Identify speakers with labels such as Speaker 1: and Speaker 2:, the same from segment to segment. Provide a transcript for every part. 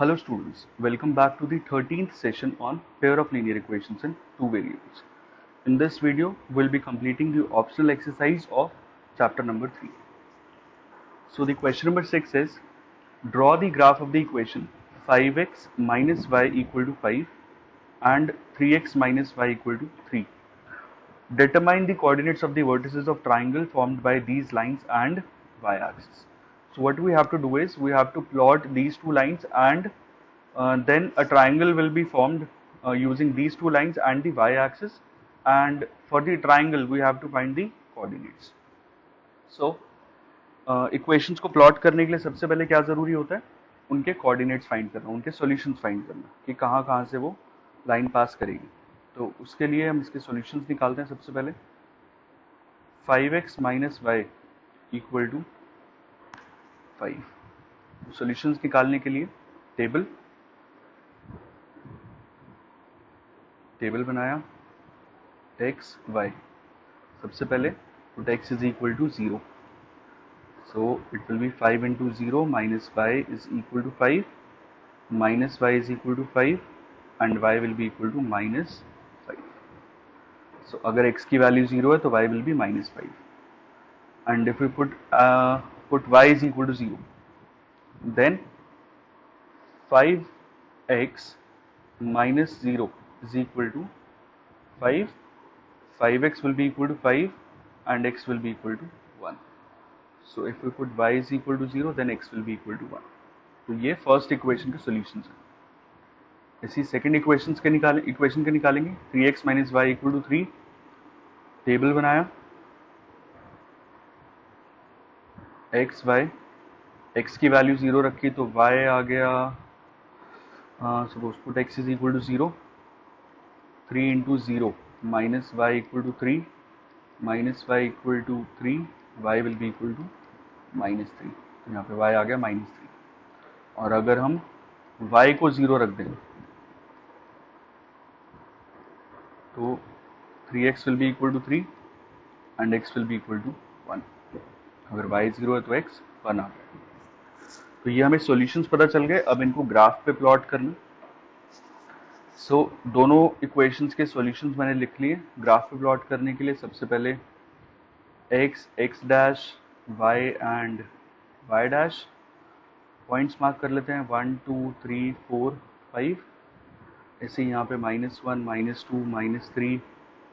Speaker 1: Hello students, welcome back to the 13th session on pair of linear equations in two variables. In this video, we'll be completing the optional exercise of chapter number 3. So the question number 6 is, draw the graph of the equation 5x minus y equal to 5 and 3x minus y equal to 3. Determine the coordinates of the vertices of triangle formed by these lines and y-axis. So what we have to do is, we have to plot these two lines and then a triangle will be formed using these two lines and the y-axis, and for the triangle we have to find the coordinates. So equations को plot करने के लिए सबसे पहले क्या जरूरी होता है, उनके कोऑर्डिनेट्स फाइंड करना, उनके सॉल्यूशंस फाइंड करना कि कहाँ कहाँ से वो लाइन पास करेगी. तो उसके लिए हम इसके सॉल्यूशंस निकालते हैं. सबसे पहले 5x minus y equal to 5. Solutions निकालने के लिए टेबल बनाया x y. सबसे पहले put x is equal to 0, so it will be 5 into 0 minus y is equal to 5, minus y is equal to 5 and y will be equal to minus 5. So अगर x की value 0 है तो y will be minus 5, and if we put y is equal to 0, then 5x minus 0 is equal to 5. 5x will be equal to 5 and x will be equal to 1. So if we put y is equal to 0, then x will be equal to 1. तो ये first equation के solutions हैं. इसी second equation के निकालेंगे 3x minus y equal to 3. Table बनाया x y, x की value 0 रखी तो y आ गया, suppose put x is equal to 0, 3 into 0 minus y equal to 3, minus y equal to 3, y will be equal to minus 3. तो यहाँ पे y आ गया माइनस 3. और अगर हम y को 0 रख दें तो 3x will be equal to 3 and x will be equal to 1. अगर y 0 है तो x 1 आ गया. तो ये हमें सॉल्यूशंस पता चल गए. अब इनको ग्राफ पे प्लॉट करना. सो दोनों इक्वेशंस के सॉल्यूशंस मैंने लिख लिए. ग्राफ पे प्लॉट करने के लिए सबसे पहले x dash y and y dash points mark कर लेते हैं. 1 2 3 4 5. ऐसे यहाँ पे -1 -2 -3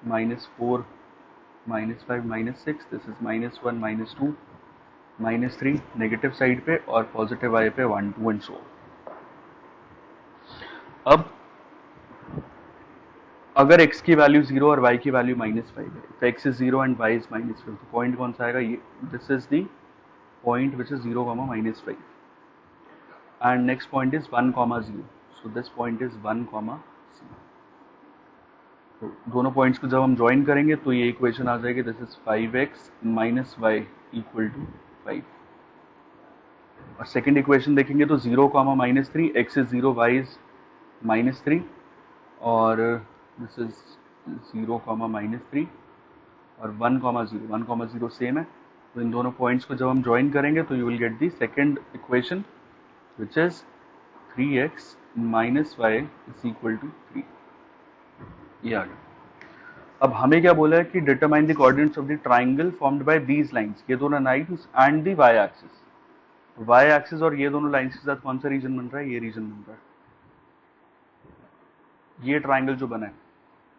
Speaker 1: -4 -5 -6. दिस इज -1 -2 -3 नेगेटिव साइड पे और पॉजिटिव y पे 1 2 एंड सो. अब अगर x की वैल्यू 0 और y की वैल्यू -5 है, तो x is 0 and y is -5, तो पॉइंट कौन सा आएगा? ये this is the point which is 0, -5, and next point is 1, 0. So this point is 1, 0. तो दोनों पॉइंट्स को जब हम ज्वाइन करेंगे तो ये इक्वेशन आ जाएगी. This is 5x minus y equal to 5. और सेकेंड इक्वेशन देखेंगे तो 0, -3, x इज 0, y इज -3, और दिस इज 0, -3 और 1, 0 सेम है. तो इन दोनों पॉइंट्स को जब हम ज्वाइन करेंगे तो you will get the second equation which is 3x minus y is equal to 3. ये आ गया. अब हमें क्या बोला है कि determine the coordinates of the triangle formed by these lines, ये दोनों lines and the y axis. Y axis और ये दोनों लाइंस के साथ कौन सा रीजन बन रहा है? ये रीजन बन रहा है. ये ट्राइंगल जो बना है,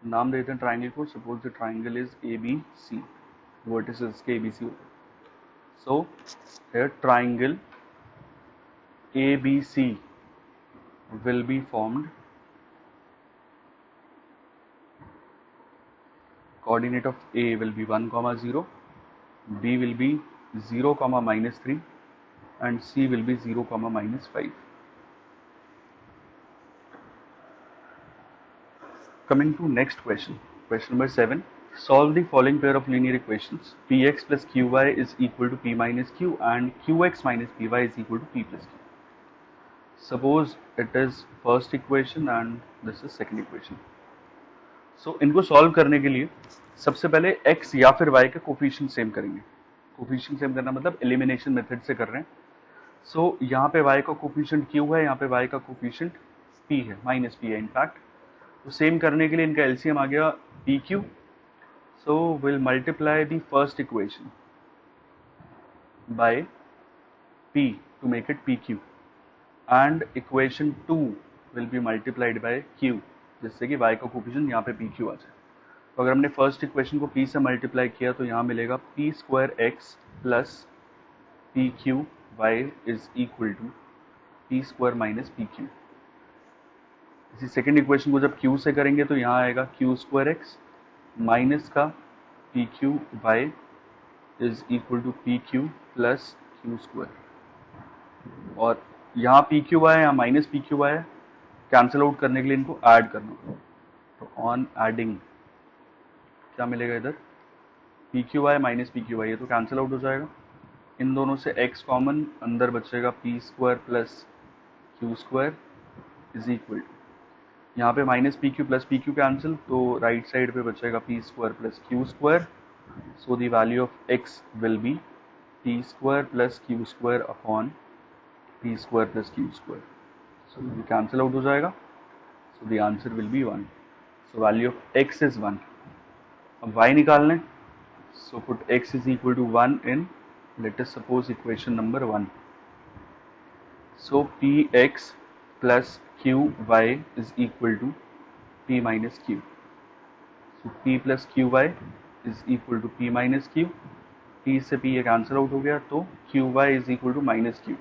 Speaker 1: नाम देते हैं ट्राइंगल को. Suppose the triangle is ABC, vertices के ABC होते हैं. So here triangle ABC will be formed. Coordinate of A will be 1, 0, B will be 0, -3, and C will be 0, -5. Coming to next question, question number 7. Solve the following pair of linear equations. Px plus Qy is equal to P minus Q and Qx minus Py is equal to P plus Q. Suppose it is first equation and this is second equation. So इनको solve करने के लिए सबसे पहले x या फिर y के coefficient same करेंगे. कोफिशिएंट सेम करना मतलब एलिमिनेशन मेथड से कर रहे हैं. सो यहाँ पे y का कोफिशिएंट q है, यहाँ पे y का कोफिशिएंट p है, माइनस p है इनफैक्ट। तो सेम करने के लिए इनका एलसीएम आ गया pq। So will multiply the first equation by p to make it pq and equation 2 will be multiplied by q, जिससे कि y का कोफिशिएंट यहाँ पे pq आ जाए। तो अगर हमने फर्स्ट इक्वेशन को p से मल्टीप्लाई किया तो यहाँ मिलेगा p square x plus P q y is equal to p square minus P q. इसी सेकेंड इक्वेशन को जब q से करेंगे तो यहाँ आएगा q स्क्वायर एक्स माइनस का p q y is equal to p Q plus Q square. और यहाँ पी क्यू वाई यहाँ माइनस पी क्यू वाई है, कैंसिल आउट करने के लिए इनको ऐड करना होगा। तो ऑन एडिंग क्या मिलेगा इधर, p q y minus P q y, ये तो कैंसिल आउट हो जाएगा। इन दोनों से x कॉमन, अंदर बचेगा P square plus Q square is equal to, यहाँ पे minus P Q plus P Q cancel, तो राइट साइड पे बचेगा P square plus Q square. So the value of x will be P square plus Q square upon P square plus Q square. So ये cancel out हो जाएगा। So the answer will be 1। So value of x is 1। अब y निकालना है, so put x is equal to 1 in, let us suppose equation number 1. So px plus qy is equal to p minus q. So p plus qy is equal to p minus q. p से p ये cancel out हो गया, तो qy is equal to minus q.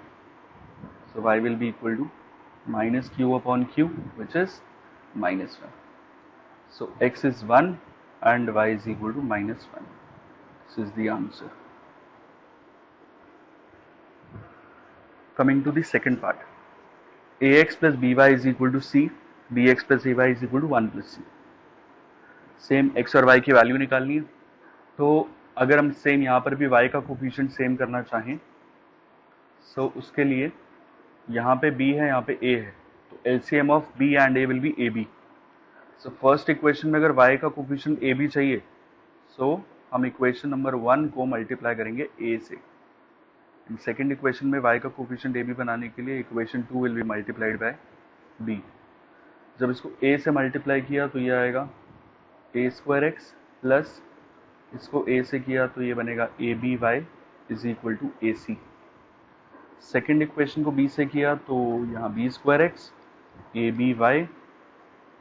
Speaker 1: So y will be equal to minus q upon q, which is minus 1. So x is 1 and y is equal to minus 1. This is the answer. Coming to the second part, ax plus by is equal to c, bx plus ay is equal to 1 plus c. Same x और y की value निकालनी है। तो अगर हम same यहाँ पर भी y का कोफिशिएंट सेम करना चाहें, सो उसके लिए यहाँ पे b है, यहाँ पे a है, तो LCM of b and a will be ab। So first equation में अगर y का कोफिशिएंट ab चाहिए, सो हम इक्वेशन नंबर 1 को मल्टीप्लाई करेंगे a से। सेकेंड इक्वेशन में y का कोफिशिएंट a b बनाने के लिए equation 2 will be multiplied by b। जब इसको a से मल्टीप्लाई किया तो ये आएगा a स्क्वायर एक्स प्लस इसको a से किया तो ये बनेगा a B Y is equal to a c. Second equation को b से किया तो यहाँ b square x a B Y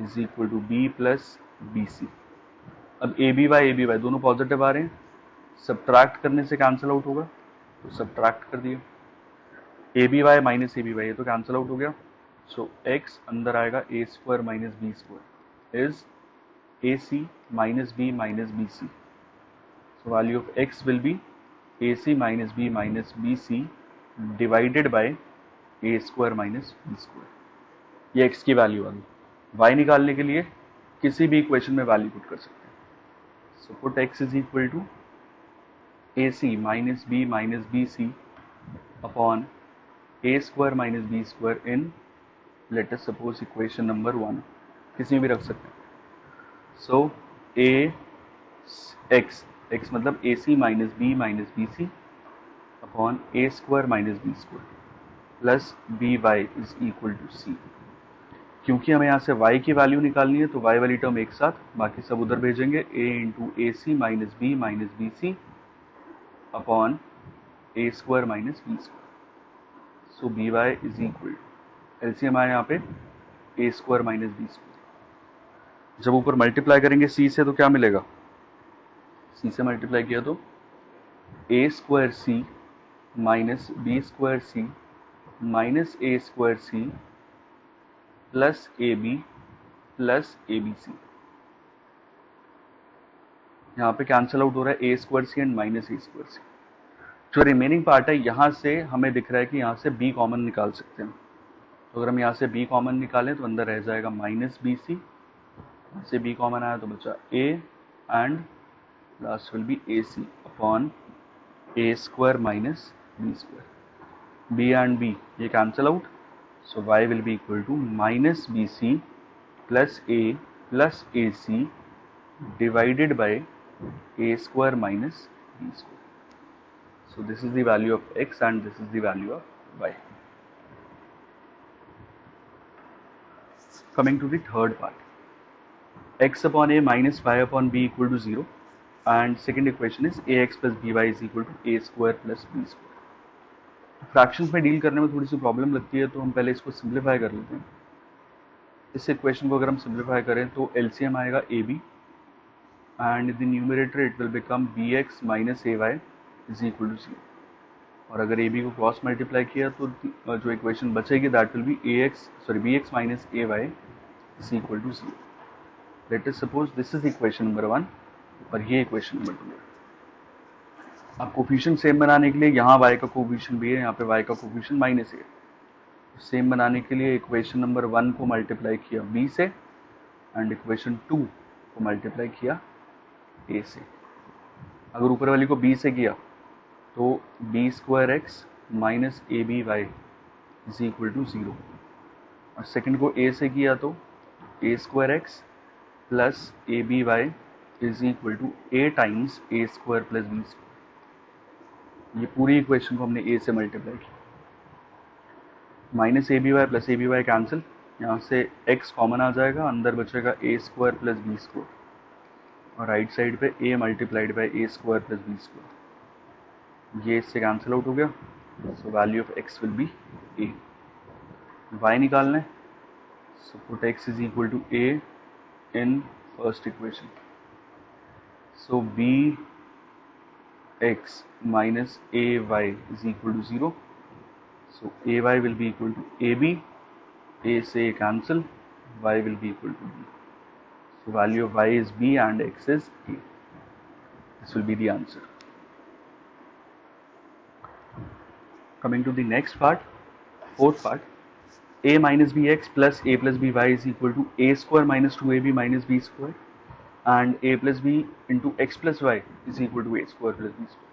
Speaker 1: is equal to b plus b c. अब ए बी वाई दोनों पॉजिटिव आ रहे हैं, सब्ट्रैक्ट करने से कैंसिल आउट होगा, तो सब्ट्रैक्ट कर दिया। A B y minus A B y, ये तो कैंसिल आउट हो गया। सो एक्स अंदर आएगा A square minus B square is A C minus B C. So value of X will be A C minus B C divided by A square minus B square. ये X की value आ गई। Y निकालने के लिए किसी भी equation में वैल्यू पुट कर सकते हैं। So put x is equal to AC minus B C upon A square minus B square in, let us suppose equation number 1, किसी में भी रख सकते हैं। So A x मतलब AC minus B C upon A square minus B square plus BY is equal to C। क्योंकि हमें यहाँ से y की वैल्यू निकालनी है तो y वाली टर्म एक साथ, बाकी सब उधर भेजेंगे। A into a C minus B c upon a square minus B square. So b Y is equal, LCM आया यहाँ पे a square minus B square. जब ऊपर मल्टीप्लाई करेंगे सी से तो क्या मिलेगा, सी से मल्टीप्लाई किया तो A square C minus B square C minus A square C plus A B C. यहाँ पे कैंसिल आउट हो रहा है A square C and minus A square C. जो रिमेनिंग पार्ट है यहाँ से हमें दिख रहा है कि यहाँ से b कॉमन निकाल सकते हैं। तो अगर हम यहाँ से b कॉमन निकालें तो अंदर रह जाएगा माइनस बी सी, यहाँ से b कॉमन आया तो बचा a and last will be A c upon a square minus B square. b and b ये cancel out, so y will be equal to minus B c plus a c divided by a square minus b square. So this is the value of x and this is the value of y. Coming to the third part, x upon a minus y upon b equal to 0, and second equation is ax plus by is equal to a square plus b square. Fractions में deal करने में थोड़ी सी problem लगती है, तो हम पहले इसको सिंप्लीफाई कर लेते हैं. इस इक्वेशन को अगर हम सिंप्लीफाई करें तो एलसीएम आएगा a b, and the numerator it will become b x minus a y is equal to 0. और अगर ए बी को क्रॉस मल्टीप्लाई किया तो जो इक्वेशन बचेगी that will be b x minus a y is equal to 0. Let us suppose this is equation number 1 और ये equation number 2 है. अब कोफिशिएंट सेम बनाने के लिए यहाँ y का कोफिशिएंट भी है, यहाँ पे y का कोफिशिएंट माइनस है. सेम बनाने के लिए इक्वेशन नंबर 1 को मल्टीप्लाई किया b से, एंड इक्वेशन 2 को मल्टीप्लाई किया a से. अगर ऊपर वाली को b से किया तो B square x minus A B Y is equal to 0, और सेकेंड को a से किया तो A square x plus A B Y is equal to A times A square plus B square. ये पूरी इक्वेशन को हमने a से मल्टीप्लाई किया. Minus A B Y plus A B Y cancel, यहाँ से x कॉमन आ जाएगा, अंदर बचेगा A square plus B square, और राइट साइड पे a multiplied by a square plus B square. ये इससे कैंसिल आउट हो गया, so value of x will be a. y निकालना है, so put x is equal to a in first equation. So b x minus ay is equal to 0. So ay will be equal to ab, a से cancel, y will be equal to b. So value of y is b and x is a. This will be the answer. Coming to the next part, fourth part, a minus bx plus a plus by is equal to a square minus 2ab minus b square, and a plus b into x plus y is equal to a square plus b square.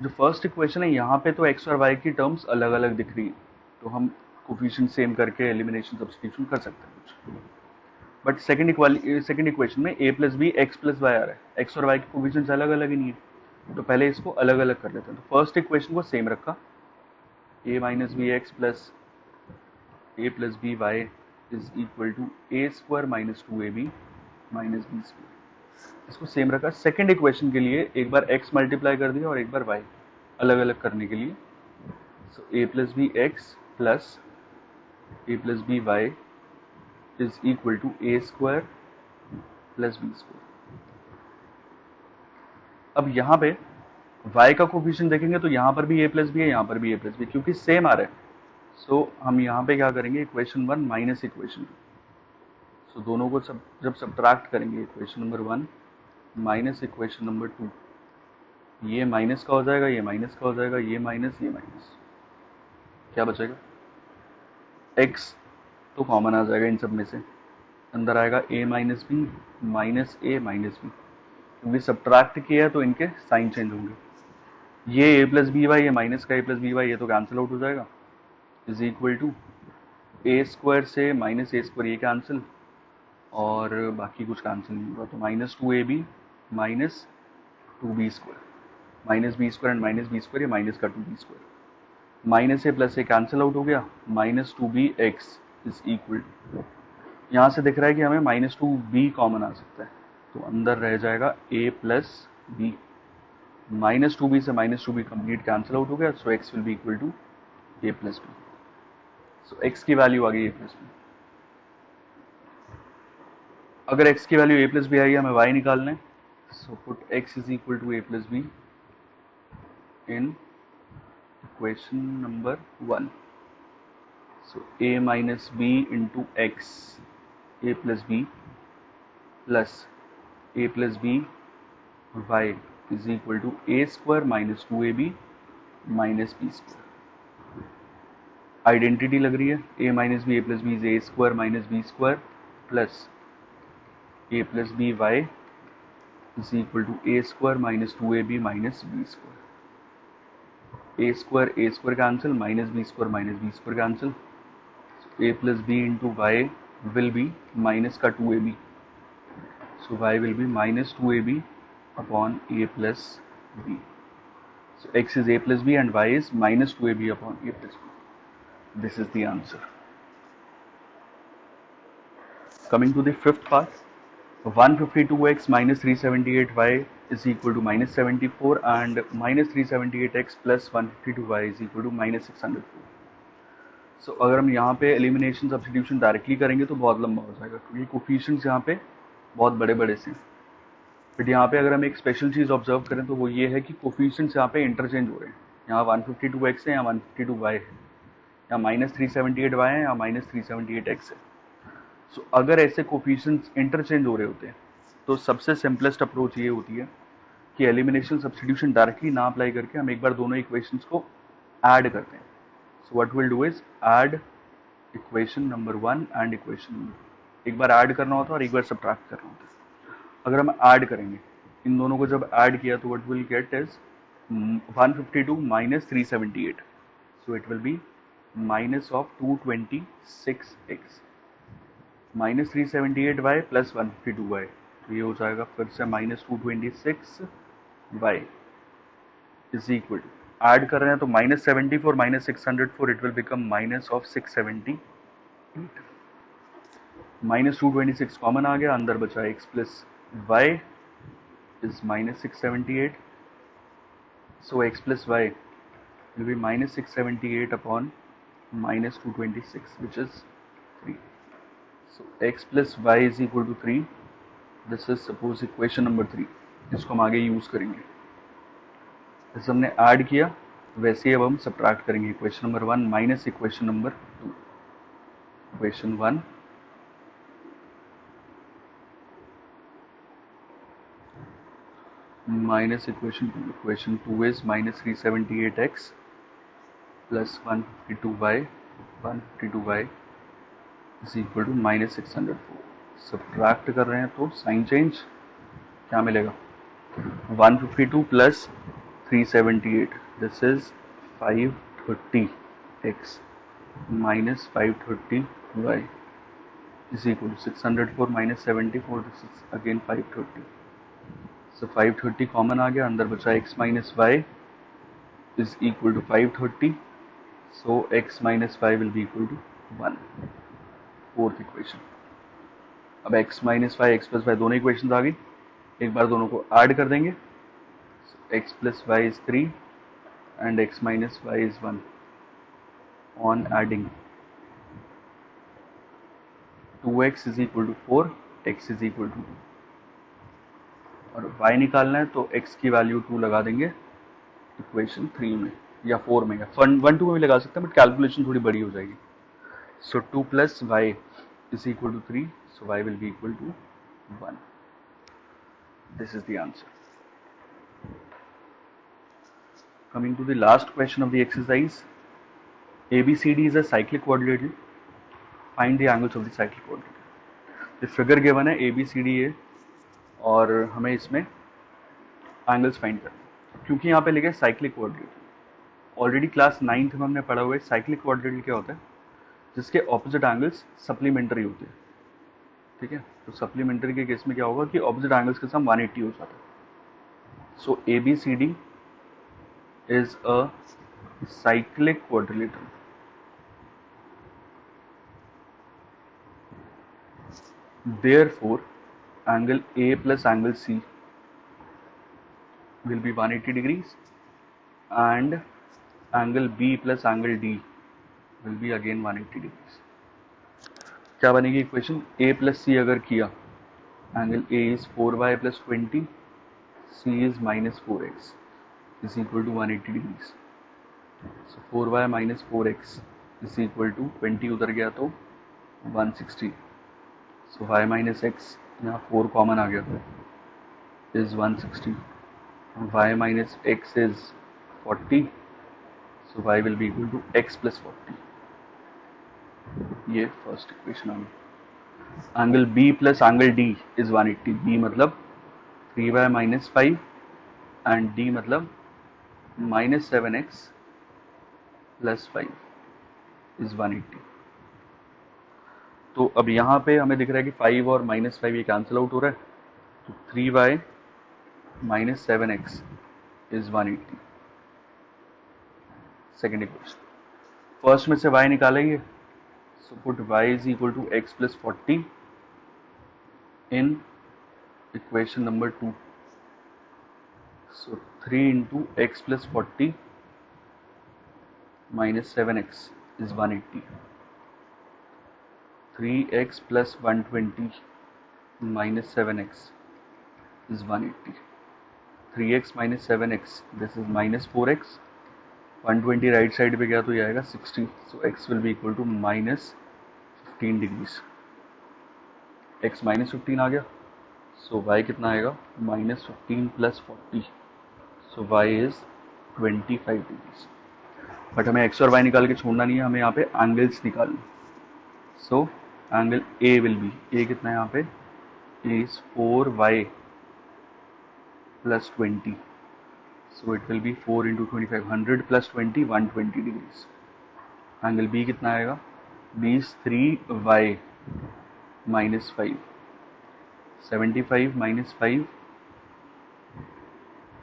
Speaker 1: जो first equation है यहाँ पे तो x और y की terms अलग अलग दिख रही है, तो हम कोफिशिएंट सेम करके एलिमिनेशन सब्स्टिट्यूशन कर सकते हैं कुछ. बट सेकंड इक्वेशन में a plus B x plus Y आ रहा है, x और y के कोफिशिएंट्स अलग अलग ही नहीं है, तो पहले इसको अलग अलग कर लेते हैं. तो फर्स्ट इक्वेशन को सेम रखा, a minus b x plus a plus b Y is equal to a square minus 2ab minus B square. इसको सेम रखा. सेकंड इक्वेशन के लिए एक बार x मल्टीप्लाई कर दिया और एक बार y अलग अलग करने के लिए. So a plus B x plus a plus b Y is equal to a square plus B square. अब यहाँ पे y का कोफिशिएंट देखेंगे तो यहाँ पर भी a प्लस बी है, यहाँ पर भी a प्लस बी, क्योंकि सेम आ रहा है. सो हम यहाँ पे क्या करेंगे, इक्वेशन 1 माइनस इक्वेशन 2. सो दोनों को जब सब्ट्रैक्ट करेंगे, equation number 1 minus equation number 2, ये माइनस का हो जाएगा, ये माइनस का हो जाएगा, ये माइनस, ये माइनस, क्या बचेगा, x तो कॉमन आ जाएगा इन सब में से, अंदर आएगा a minus b minus a minus b, क्योंकि सब्ट्रैक्ट किया है तो इनके साइन चेंज होंगे. ये a प्लस बी वाई, ये माइनस का a प्लस बी वाई, ये तो कैंसिल आउट हो जाएगा, is equal to a square से माइनस ए स्क्वायर ये कैंसिल, और बाकी कुछ कैंसिल नहीं होगा, तो minus 2ab minus 2b square, minus B square and minus B square, ये माइनस का 2b square, minus a plus a cancel out हो गया, minus 2b x is equal to, यहाँ से दिख रहा है कि हमें माइनस 2b कॉमन आ सकता है, तो अंदर रह जाएगा a plus B, minus 2b से minus 2b complete cancel out हो गया, so x will be equal to a plus b. So x की वैल्यू आ गई a प्लस बी. अगर x की वैल्यू a प्लस बी आई है, हमें y निकालना है. So put x is equal to a plus b in equation number 1. So a minus b into x a plus b plus a plus b Y is equal to a square minus 2ab minus B square. Identity लग रही है, a minus b a plus b is a square minus B square plus a plus b Y is equal to a square minus 2ab minus B square. A square cancel, minus B square cancel, a plus b into y will be minus का 2ab, so y will be minus 2ab upon a plus b. So x is a plus b and y is minus 2ab upon a plus b. This is the answer. Coming to the fifth part, 152x minus 378y is equal to minus 74 and minus 378x plus 152y is equal to minus 604. सो अगर हम यहाँ पे elimination substitution directly करेंगे तो बहुत लंबा हो जाएगा क्योंकि कोफिशिएंट्स यहाँ पे बहुत बड़े बड़े से हैं. बट यहाँ पे अगर हम एक स्पेशल चीज़ ऑब्जर्व करें तो वो ये है कि कोफिशिएंट्स यहाँ पे इंटरचेंज हो रहे हैं. यहाँ 152x है, यहाँ 152y है, यहाँ माइनस 378y है, यहाँ माइनस 378x है. सो अगर ऐसे कोफिशिएंट्स इंटरचेंज हो रहे होते हैं तो सबसे सिंपलेस्ट अप्रोच ये होती है कि एलिमिनेशन सब्स्टिट्यूशन डायरेक्टली ना अप्लाई करके हम एक बार दोनों इक्वेशंस को ऐड करते हैं. So what will do is add equation number 1 and equation number 2. एक बार ऐड करना होता है और एक बार सब्ट्रैक्ट करना होता है. अगर हम ऐड करेंगे इन दोनों को, जब ऐड किया तो what will get is 152 minus 378. So it will be minus of 226x minus 378y plus 152y. तो ये हो जाएगा फिर से minus 226y is equal to, add कर रहे हैं तो minus 74 minus 604 it will become minus of 678. Minus 226 common आ गया, अंदर बचा x plus y is minus 678. So x plus y will be minus 678 upon minus 226 which is 3. So x plus y is equal to 3. This is suppose equation number 3. इसको हम आगे use करेंगे. जैसे हमने ऐड किया वैसे ही अब हम सब्ट्रैक्ट करेंगे. Equation number 1 minus equation number 2. Equation 1 minus equation 2. Equation 2 is minus 378x plus 152y is equal to minus 604. Subtract कर रहे हैं तो साइन चेंज क्या मिलेगा, 152 plus 378 this is 530x minus 530y is equal to 604 minus 74 this is again 530. So 530 common आ गया, अंदर बचा x minus y is equal to 530. So x minus y will be equal to 1. Fourth equation. अब x minus y x plus y दोनों equation आ गई. एक बार दोनों को ऐड कर देंगे. x plus y is 3 and x minus y is 1. On adding 2x is equal to 4, x is equal to 2. और y निकालना है तो x की वैल्यू 2 लगा देंगे इक्वेशन 3 में या 4 में या 1 2 में भी लगा सकते हैं, बट कैलकुलेशन थोड़ी बड़ी हो जाएगी. So 2 plus y is equal to 3. So y will be equal to 1. This is the answer. Coming to the last question of the exercise. ABCD is a cyclic quadrilateral. Find the angles of the cyclic quadrilateral. The figure given है ABCD है और हमें इसमें angles find करना है. क्योंकि यहाँ पे लिखा है cyclic quadrilateral. Already class 9th में हमने पढ़ा हुआ है cyclic quadrilateral क्या होता है, जिसके ऑपोजिट एंगल्स सप्लीमेंट्री होते हैं. ठीक है, तो सप्लीमेंट्री के केस में क्या होगा कि ऑपोजिट एंगल्स के साथ 180 हो जाता है. सो ABCD is a cyclic quadrilateral. Therefore, angle A plus angle C will be 180 degrees and angle B plus angle D will be again 180 degrees. क्या बनेगी इक्वेशन, A plus C अगर किया, angle A is 4y plus 20, C is minus 4x is equal to 180 degrees. So 4y minus 4x is equal to 20 उधर गया तो 160. So y minus x, यहाँ 4 common आ गया is 160. Y minus x is 40. So y will be equal to x plus 40. ये first equation आ गई. Angle B plus angle D is 180. B मतलब 3y minus 5 एंड D मतलब minus 7x plus 5 is 180. तो अब यहाँ पे हमें दिख रहा है कि 5 और minus 5 ये कैंसिल आउट हो रहा है, तो 3y minus 7x is 180. Second equation, first में से y निकालेंगे, so put y is equal to x plus 40 in equation number 2. So 3 into x plus 40 minus 7x is 180. 3x plus 120 minus 7x is 180. 3x minus 7x, this is minus 4x. 120 right side पे गया तो ये आएगा 60. So x will be equal to minus 15 degrees. x minus 15 आ गया, so y कितना आएगा, minus 15 plus 40. So y is 25 degrees. But हमें x और y निकाल के छोड़ना नहीं है, हमें यहाँ पे एंगल्स निकालना. So angle A will be, A कितना है यहाँ पे, A is 4y plus 20. So it will be 4 into 25, 100 plus 20, 120 degrees. Angle B कितना आएगा, B is 3y minus 5. 75 minus 5,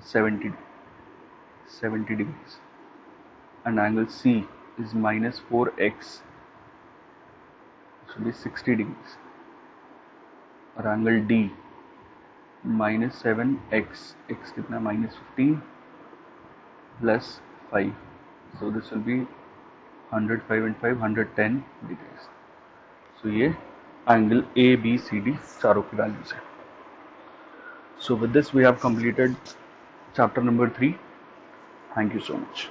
Speaker 1: 70 degrees. And angle C is minus 4x, should be 60 degrees. और angle D minus 7x, x कितना, minus 15 plus 5. So this will be 105 and 5, 110 degrees. So ये angle A, B, C, D चारों की values है. So with this we have completed chapter number 3. Thank you so much.